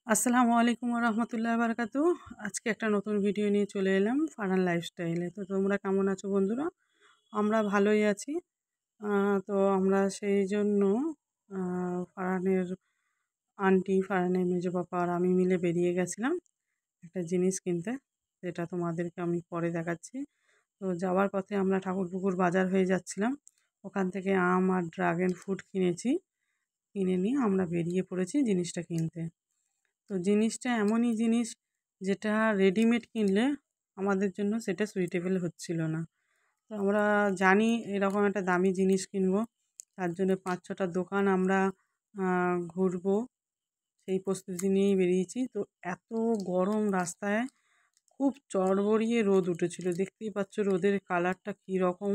আসসালামু আলাইকুম রহমতুল্লাহ বারকাতু। আজকে একটা নতুন ভিডিও নিয়ে চলে এলাম ফারহান লাইফস্টাইলে। তো তোমরা কেমন আছো বন্ধুরা? আমরা ভালোই আছি। তো আমরা সেই জন্য ফারহানের আন্টি, ফারহানের মেজো পাপা আর আমি মিলে বেরিয়ে গেছিলাম একটা জিনিস কিনতে, যেটা তোমাদেরকে আমি পরে দেখাচ্ছি। তো যাওয়ার পথে আমরা ঠাকুরপুকুর বাজার হয়ে যাচ্ছিলাম। ওখান থেকে আম আর ড্রাগন ফ্রুট কিনেছি। কিনে নিয়ে আমরা বেরিয়ে পড়েছি জিনিসটা কিনতে। তো জিনিসটা এমনই জিনিস, যেটা রেডিমেড কিনলে আমাদের জন্য সেটা সুইটেবল হচ্ছিল না। তো আমরা জানি এরকম একটা দামি জিনিস কিনবো, তার জন্য ৫-৬টা দোকান আমরা ঘুরবো, সেই প্রস্তুতি নিয়েই বেরিয়েছি। তো এত গরম রাস্তায়, খুব চড়বড়িয়ে রোদ উঠেছিল, দেখতেই পাচ্ছ রোদের কালারটা কী রকম।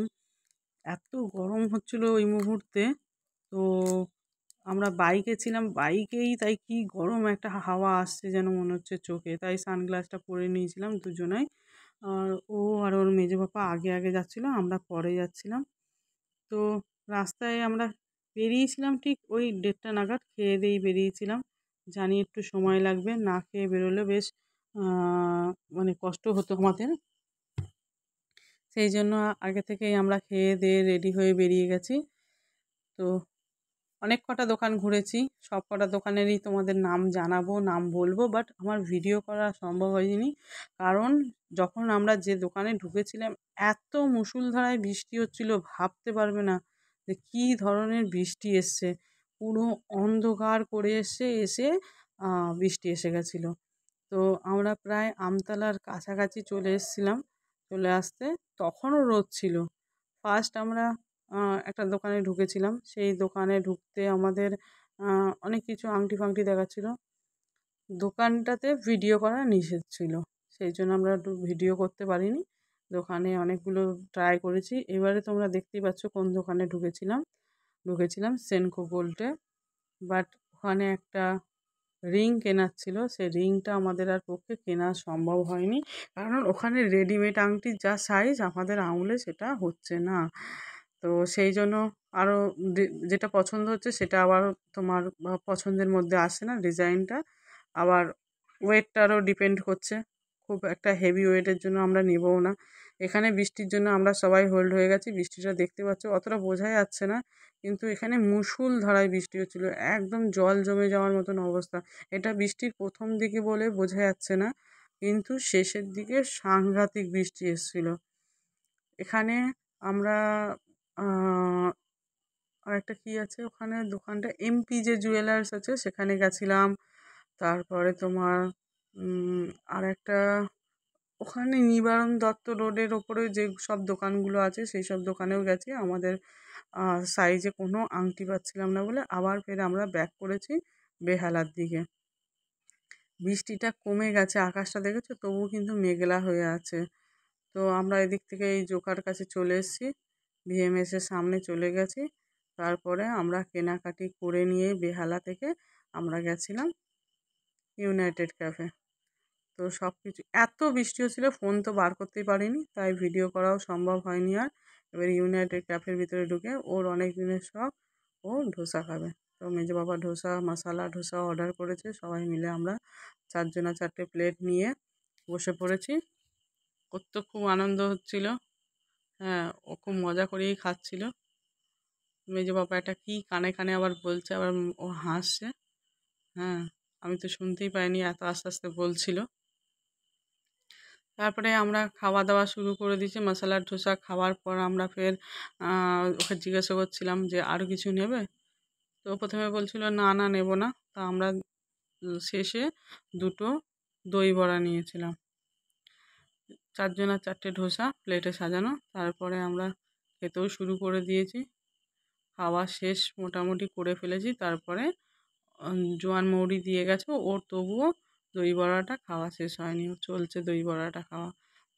এত গরম হচ্ছিল ওই মুহূর্তে। তো আমরা বাইকে ছিলাম, বাইকেই তাই কি গরম একটা হাওয়া আসছে যেন মনে হচ্ছে চোখে, তাই সানগ্লাসটা পরে নিয়েছিলাম দুজনাই। আর ও আর ওর মেজো পাপা আগে আগে যাচ্ছিলো, আমরা পরে যাচ্ছিলাম। তো রাস্তায় আমরা বেরিয়েছিলাম ঠিক ওই 1:30টা নাগাদ, খেয়ে দিয়েই বেরিয়েছিলাম। জানি একটু সময় লাগবে, না খেয়ে বেরোলে বেশ মানে কষ্ট হতো আমাদের। সেই জন্য আগে থেকেই আমরা খেয়ে দিয়ে রেডি হয়ে বেরিয়ে গেছি। তো অনেক কটা দোকান ঘুরেছি, সব কটা দোকানেরই তোমাদের নাম জানাবো, নাম বলবো, বাট আমার ভিডিও করা সম্ভব হয়নি। কারণ যখন আমরা যে দোকানে ঢুকেছিলাম, এত মুষলধারায় বৃষ্টি হচ্ছিল, ভাবতে পারবে না যে কী ধরনের বৃষ্টি এসছে। পুরো অন্ধকার করে এসে বৃষ্টি এসে গেছিলো। তো আমরা প্রায় আমতলার কাছাকাছি চলে এসেছিলাম। চলে আসতে তখনও রোদ ছিল। ফার্স্ট আমরা একটা দোকানে ঢুকেছিলাম। সেই দোকানে ঢুকতে আমাদের অনেক কিছু আংটি-ফাংটি দেখাচ্ছিল। দোকানটাতে ভিডিও করা নিষেধ ছিল। সেই জন্য আমরা একটু ভিডিও করতে পারিনি। দোকানে অনেকগুলো ট্রাই করেছি। এবারে তোমরা দেখতেই পাচ্ছ কোন দোকানে ঢুকেছিলাম সেনকো গোল্ডে। বাট ওখানে একটা রিং কেনার ছিল। সেই রিংটা আমাদের আর পক্ষে কেনা সম্ভব হয়নি। কারণ ওখানে রেডিমেড আংটির যা সাইজ, আমাদের আঙুলে সেটা হচ্ছে না। তো সেই জন্য আরও যেটা পছন্দ হচ্ছে সেটা আবার তোমার পছন্দের মধ্যে আসে না ডিজাইনটা। আবার ওয়েটটারও ডিপেন্ড করছে। খুব একটা হেভি ওয়েটের জন্য আমরা নেবও না। এখানে বৃষ্টির জন্য আমরা সবাই হোল্ড হয়ে গেছি। বৃষ্টিটা দেখতে পাচ্ছ, অতটা বোঝা যাচ্ছে না। কিন্তু এখানে মুষলধারায় বৃষ্টি হচ্ছিল। একদম জল জমে যাওয়ার মতন অবস্থা। এটা বৃষ্টির ১ম দিকে বলে বোঝা যাচ্ছে না। কিন্তু শেষের দিকে সাংঘাতিক বৃষ্টি এসছিল। এখানে আমরা আ আরেকটা কি আছে ওখানে দোকানটা, এমপি যে জুয়েলার্স আছে সেখানে গেছিলাম। তারপরে তোমার আরেকটা ওখানে নিবারণ দত্ত রোডের ওপরে যে সব দোকানগুলো আছে সেই সব দোকানেও গেছি। আমাদের সাইজে কোনো আংটি পাচ্ছিলাম না বলে আবার ফের আমরা ব্যাক করেছি বেহালার দিকে। বৃষ্টিটা কমে গেছে, আকাশটা দেখেছো? তবুও কিন্তু মেঘলা হয়ে আছে। তো আমরা এদিক থেকে এই জোকার কাছে চলে এসেছি। ভিএমএস এর সামনে চলে গেছি। তারপরে আমরা কেনাকাটি করে নিয়ে বেহালা থেকে আমরা গেছিলাম ইউনাইটেড ক্যাফে। তো সব কিছু এত বৃষ্টি হচ্ছিল, ফোন তো বার করতেই পারিনি, তাই ভিডিও করাও সম্ভব হয়নি আর। এবার ইউনাইটেড ক্যাফের ভিতরে ঢুকে ওর অনেক দিনের শখ, ও ধোসা খাবে। তো মেজো বাবা ধোসা, মশালা ধোসা অর্ডার করেছে। সবাই মিলে আমরা 4 জনা 4টে প্লেট নিয়ে বসে পড়েছি। ওর তো খুব আনন্দ হচ্ছিল। হ্যাঁ, ও খুব মজা করেই খাচ্ছিল। মেজো বাবা এটা কী কানে কানে আবার বলছে, আবার ও হাসছে। হ্যাঁ, আমি তো শুনতেই পাইনি, এত আস্তে আস্তে বলছিল। তারপরে আমরা খাওয়া দাওয়া শুরু করে দিয়েছি। মশালার ধোসা খাওয়ার পর আমরা ফের ওকে জিজ্ঞাসা করছিলাম যে আরও কিছু নেবে? তো প্রথমে বলছিল না না নেব না। তা আমরা শেষে 2টো দই বড়া নিয়েছিলাম। 4 জনার 4টে ধোসা প্লেটে সাজানো। তারপরে আমরা খেতেও শুরু করে দিয়েছি। খাওয়া শেষ মোটামুটি করে ফেলেছি। তারপরে জোয়ান মৌরি দিয়ে গেছে, ওর তবুও দই বড়াটা খাওয়া শেষ হয়নি। ও চলছে দই বড়াটা খাওয়া।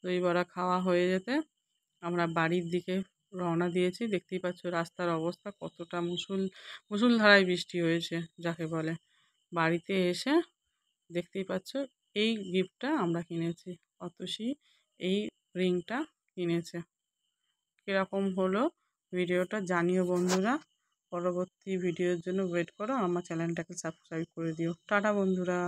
দই বড়া খাওয়া হয়ে যেতে আমরা বাড়ির দিকে রওনা দিয়েছি। দেখতেই পাচ্ছ রাস্তার অবস্থা কতটা মুষলধারায় বৃষ্টি হয়েছে যাকে বলে। বাড়িতে এসে দেখতেই পাচ্ছ এই গিফটটা আমরা কিনেছি। অতসী এই রিংটা কিনেছে। কীরকম হলো ভিডিওটা জানিও বন্ধুরা। পরবর্তী ভিডিওর জন্য ওয়েট করো। আমার চ্যানেলটাকে সাবস্ক্রাইব করে দিও। টাটা বন্ধুরা।